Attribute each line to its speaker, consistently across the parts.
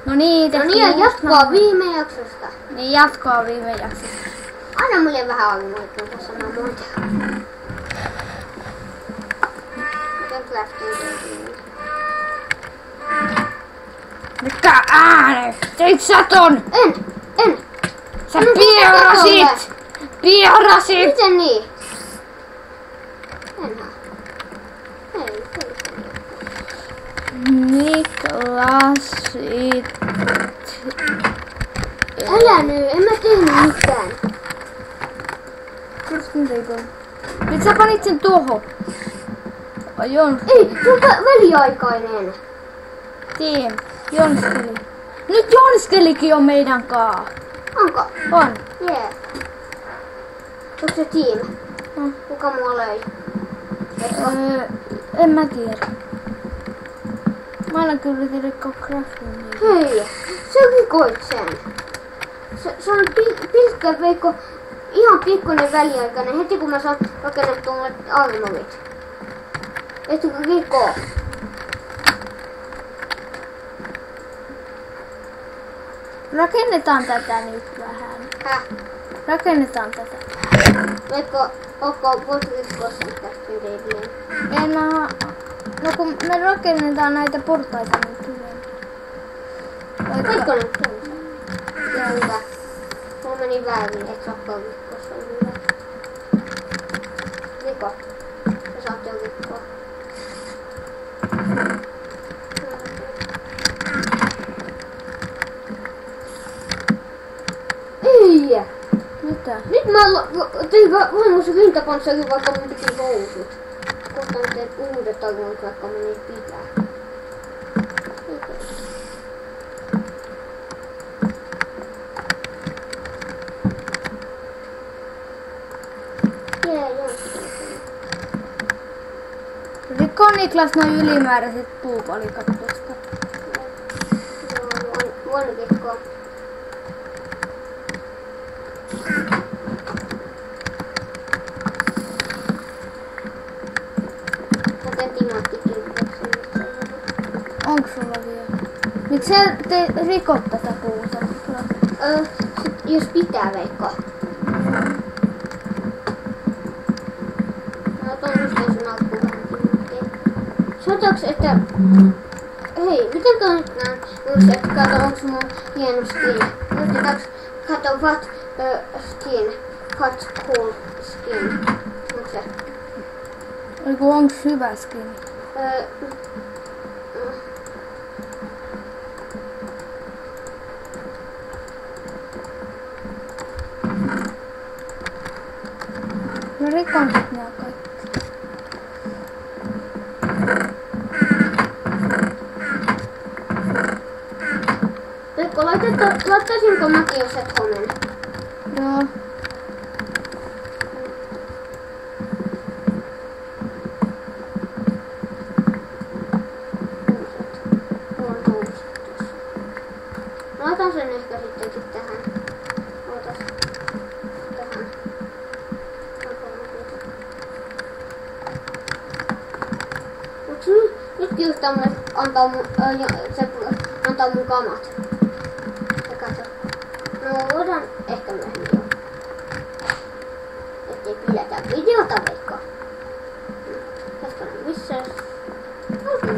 Speaker 1: No niin,
Speaker 2: No niin, ja jatkoa viime jaksosta.
Speaker 1: Niin, jatkoa viime jaksosta.
Speaker 2: Anna mulle vähän almuita, kun sanoo muuta. Miten lähtee teille?
Speaker 1: Mitä äänestit sä ton?
Speaker 2: En.
Speaker 1: Sä pierasit! Pierasit!
Speaker 2: Miten niin? Enhän. Ei.
Speaker 1: Niklasit.
Speaker 2: Älä nyt, en mä tehnyt mitään.
Speaker 1: Nyt sä panit sen tuohon.
Speaker 2: Ei, se on väliaikainen.
Speaker 1: Tiedän, Jonskeli. Nyt Jonskelikin on meidän kaa.
Speaker 2: Onko?
Speaker 1: On.
Speaker 2: Jee. Onko se tiimi?
Speaker 1: Mm.
Speaker 2: Kuka mua löi?
Speaker 1: En mä tiedä. Mä olen kyllä rikkoa crafting.
Speaker 2: Hei, sä rikoit sen. Se on pilkkä Veikko, ihan pikkuinen väliaikainen, heti kun mä saan rakennettua mulle armorit. Etkö rikoo?
Speaker 1: Rakennetaan tätä nyt vähän.
Speaker 2: Häh?
Speaker 1: Rakennetaan tätä.
Speaker 2: Veikko, voit rikkoa sen tästä edelleen?
Speaker 1: No kun me rakennetaan näitä portaita nyt yleensä.
Speaker 2: Veikko nyt sen. Ja hyvä. Mulla meni väärin, et saa rikkoa, se on hyvä. Riko. Sä saat jo rikkoa. Ei!
Speaker 1: Mitä?
Speaker 2: Nyt mä tein vahingossa rintapanssarin, vaikka mun piti housut. Kohta mä teen uudet armorit, vaikka mun ei pitää.
Speaker 1: Rikko Niklas noin ylimääräiset puupalikat tuosta.
Speaker 2: Voin rikkoa. Mä teen timanttityyppiäksi.
Speaker 1: Onko sulla vielä? Miksi sä rikot tätä puuta?
Speaker 2: Jos pitää, Veikko. Mä otan just sun alkuun vähän timanttia. Sanotaanko, että... Hei, miten kannattaa muistaa, että kato, onks mun hieno skin? Muistetaanko, kato, what skin? What cool skin? Onko se?
Speaker 1: Eiku onks hyvä skin? No rikon sit nää kaikki.
Speaker 2: Veikko, laittaisinko mäkin, jos et homen?
Speaker 1: Joo.
Speaker 2: Mä otan sen ehkä sittenkin tähän. Ootas. Tähän. Mut nyt kiustaa mulle antaa mun, se antaa mun kamat. Ja kato. No voidaan ehkä myöhemmin jo. Ettei pidetä videota, Veikko. Hetkonen, missäs? Okei.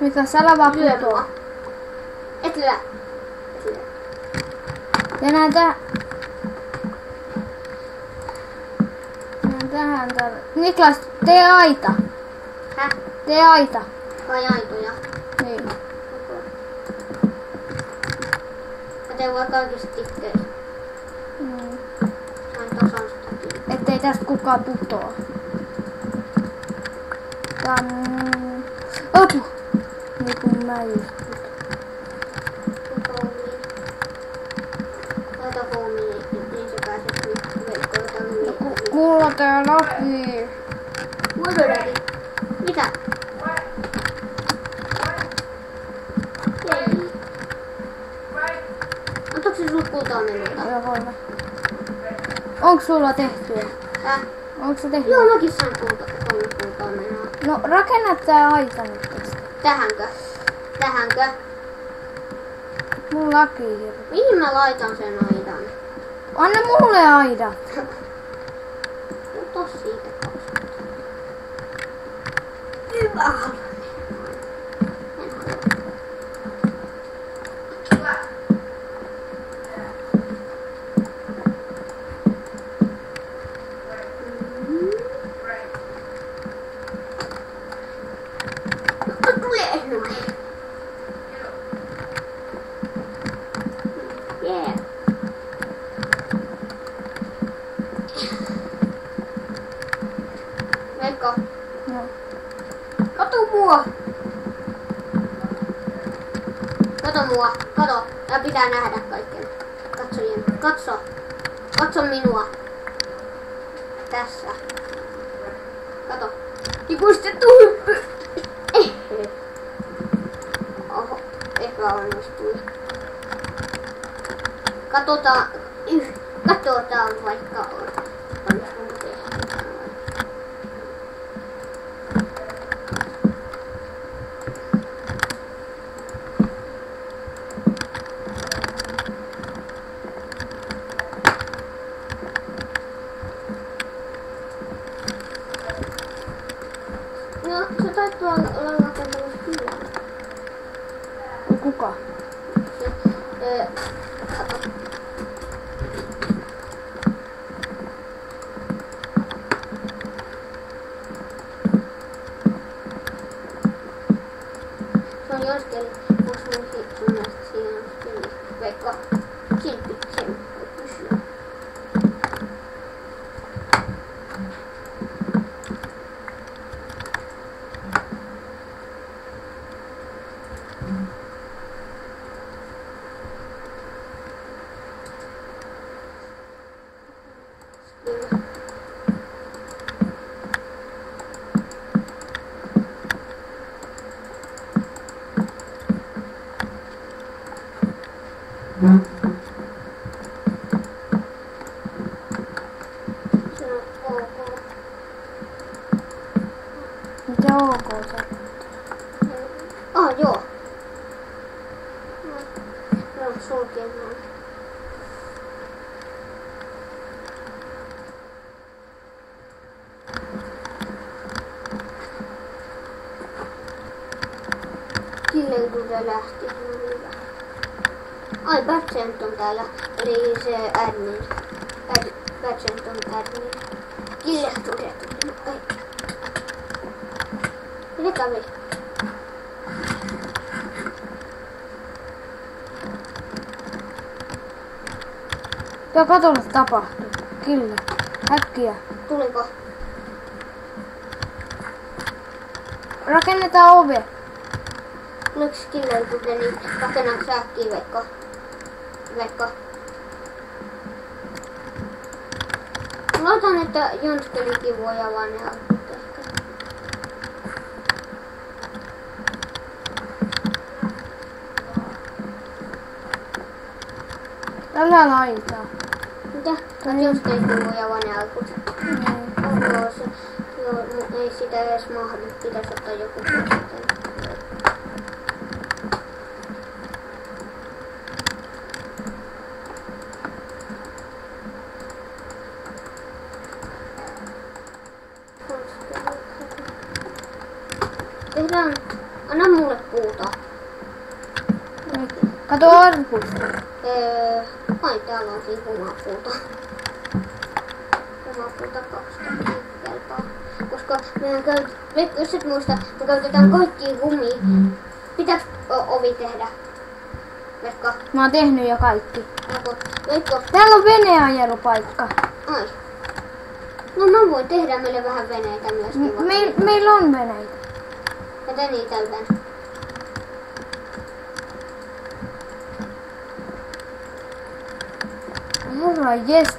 Speaker 1: Mikä salava
Speaker 2: Lyö
Speaker 1: putoo?
Speaker 2: mua. Et lyö.
Speaker 1: Ja näitä... Tähän Niklas, tee aita.
Speaker 2: Häh?
Speaker 1: Tee aita.
Speaker 2: Vai aitoja?
Speaker 1: Niin.
Speaker 2: Okay. Mä teen vaan kaikista tikkeistä. Sain tasan sitäkin.
Speaker 1: Ettei tästä kukaan putoa. Apu! Niin kuin mä just nyt.
Speaker 2: Laita hommiin, niin se pääsee
Speaker 1: tää laki.
Speaker 2: Muodollani. Mitä? Ei. Antoiko se sulle kultaa minulta?
Speaker 1: Joo, voimme. Onks sulla tehtyä? Onks se tehty?
Speaker 2: Joo, mäkin sain 3 kultaa menoa.
Speaker 1: No rakenna tää aita nyt tästä.
Speaker 2: Tähänkö? Tähänkö?
Speaker 1: Mun laki hirveä.
Speaker 2: Mihin mä laitan sen aidan?
Speaker 1: Anna mulle aida.
Speaker 2: Ota siitä kausta. Hyvä haluan. En halua. Tulee noin. Yeah. Veikko,
Speaker 1: No.
Speaker 2: kato mua. Kato mua, kato. Ja pitää nähdä kaikkien katsojien. Katso. Katso minua. Tässä. Kato. Tipuistettu hyppy. Oho, epäonnistui. Katsotaan vaikka onnistunko tehdä. No, se taitaa olla rakentamassa kyllä.
Speaker 1: Kuka?
Speaker 2: Kato. Se on Jonskeli. Onks mun sun mielestä siinä on kyllä? Veikko. Silti sen voi kysyä. Kyllä. Se on ok.
Speaker 1: Mitä ok se?
Speaker 2: Joo. No, sulkemaan. Killeilulta lähti. No hyvä. Ai, Badgent on täällä. Eli se admin. Badgent on admin. Kille tuli. No, ei. Mitä kävi?
Speaker 1: Tuo katolla tapahtuu. Kyllä. Äkkiä.
Speaker 2: Tuliko?
Speaker 1: Rakennetaan ove.
Speaker 2: Tuliko killeilulta, niin rakennaanko sä äkkiä, Veikko? Veikko? Laitan, että Jonskelikin voi avaa ne aukot ehkä.
Speaker 1: Tällä laitaa.
Speaker 2: Mitä? Jonskelikin voi avaa ne aukot. Onko se? Joo, ei sitä edes mahdu. Pitäisi ottaa joku sitten. Tehdään, anna mulle puuta.
Speaker 1: Kato arkusta.
Speaker 2: Ai täällä on siinä humapuuta. Humapuuta 2 kelpaa. Koska meidän jos et muista, me käytetään kaikkia humia. Pitääkö ovi tehdä? Veikko?
Speaker 1: Mä oon tehnyt jo kaikki.
Speaker 2: Veikko?
Speaker 1: Täällä on veneajelupaikka.
Speaker 2: Ai. No mä voin tehdä meille vähän veneitä myöskin.
Speaker 1: Meillä on veneitä.
Speaker 2: Ja te niitä yleensä.
Speaker 1: Herra jestas.